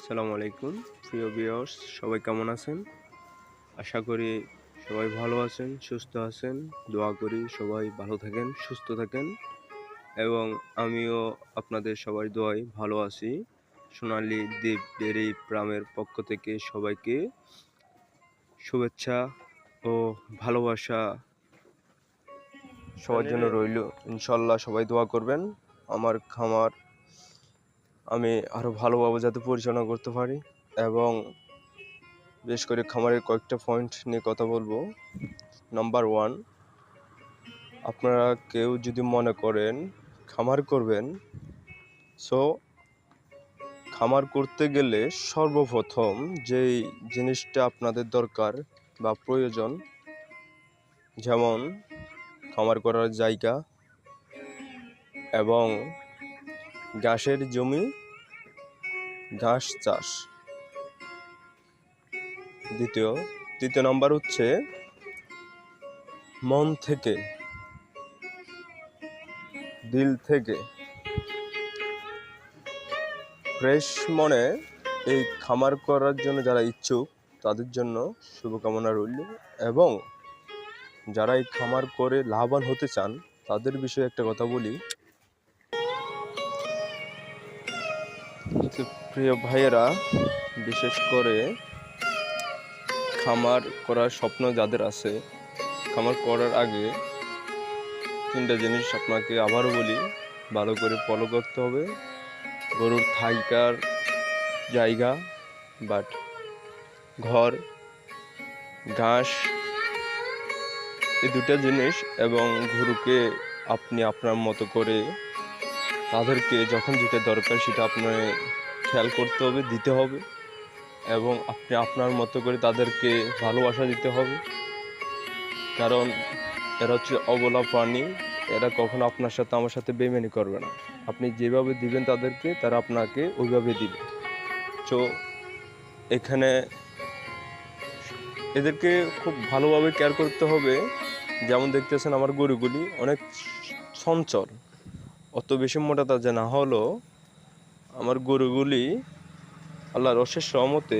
আসসালামু আলাইকুম প্রিয় ভিউয়ার্স, সবাই কেমন আছেন? আশা করি সবাই ভালো আছেন, সুস্থ আছেন। দোয়া করি সবাই ভালো থাকেন, সুস্থ থাকেন এবং আমিও আপনাদের সবার দোয়ায় ভালো আছি। সোনালী দ্বীপ ডেইরি ফার্মের পক্ষ থেকে সবাইকে শুভেচ্ছা ও ভালোবাসা সবার জন্য রইল। ইনশাল্লাহ সবাই দোয়া করবেন আমার খামার আমি আরও ভালোভাবে যাতে পরিচালনা করতে পারি এবং বিশেষ করে খামারের কয়েকটা পয়েন্ট নিয়ে কথা বলবো। নাম্বার 1, আপনারা কেউ যদি মনে করেন খামার করবেন, সো খামার করতে গেলে সর্বপ্রথম যেই জিনিসটা আপনাদের দরকার বা প্রয়োজন, যেমন খামার করার জায়গা এবং ঘাসের জমি, ঘাস চাষ। তৃতীয় নাম্বার হচ্ছে মন থেকে, দিল থেকে, ফ্রেশ মনে এই খামার করার জন্য যারা ইচ্ছুক তাদের জন্য শুভকামনা রইল এবং যারা এই খামার করে লাভবান হতে চান তাদের বিষয়ে একটা কথা বলি। প্রিয় ভাইয়েরা, বিশেষ করে খামার করার স্বপ্ন যাদের আছে, খামার করার আগে 3টা জিনিস আপনাকে আবারও বলি, ভালো করে ফলো করতে হবে। গরুর থাকার জায়গা, বাট ঘর, ঘাস, এই 2টা জিনিস এবং গরুকে আপনি আপনার মতো করে তাদেরকে যখন যেটা দরকার সেটা আপনার খেয়াল করতে হবে, দিতে হবে এবং আপনি আপনার মতো করে তাদেরকে ভালোবাসা দিতে হবে। কারণ এরা হচ্ছে অবলা প্রাণী, এরা কখনো আপনার সাথে আমার সাথে বেইমানি করবে না। আপনি যেভাবে দিবেন তাদেরকে, তারা আপনাকে ওইভাবে দিবে। তো এখানে এদেরকে খুব ভালোভাবে কেয়ার করতে হবে। যেমন দেখতেছেন আমার গরুগুলি অনেক চঞ্চল, অত বেশি মোটা তাজা না হলেও আমার গরুগুলি আল্লাহর অশেষ রহমতে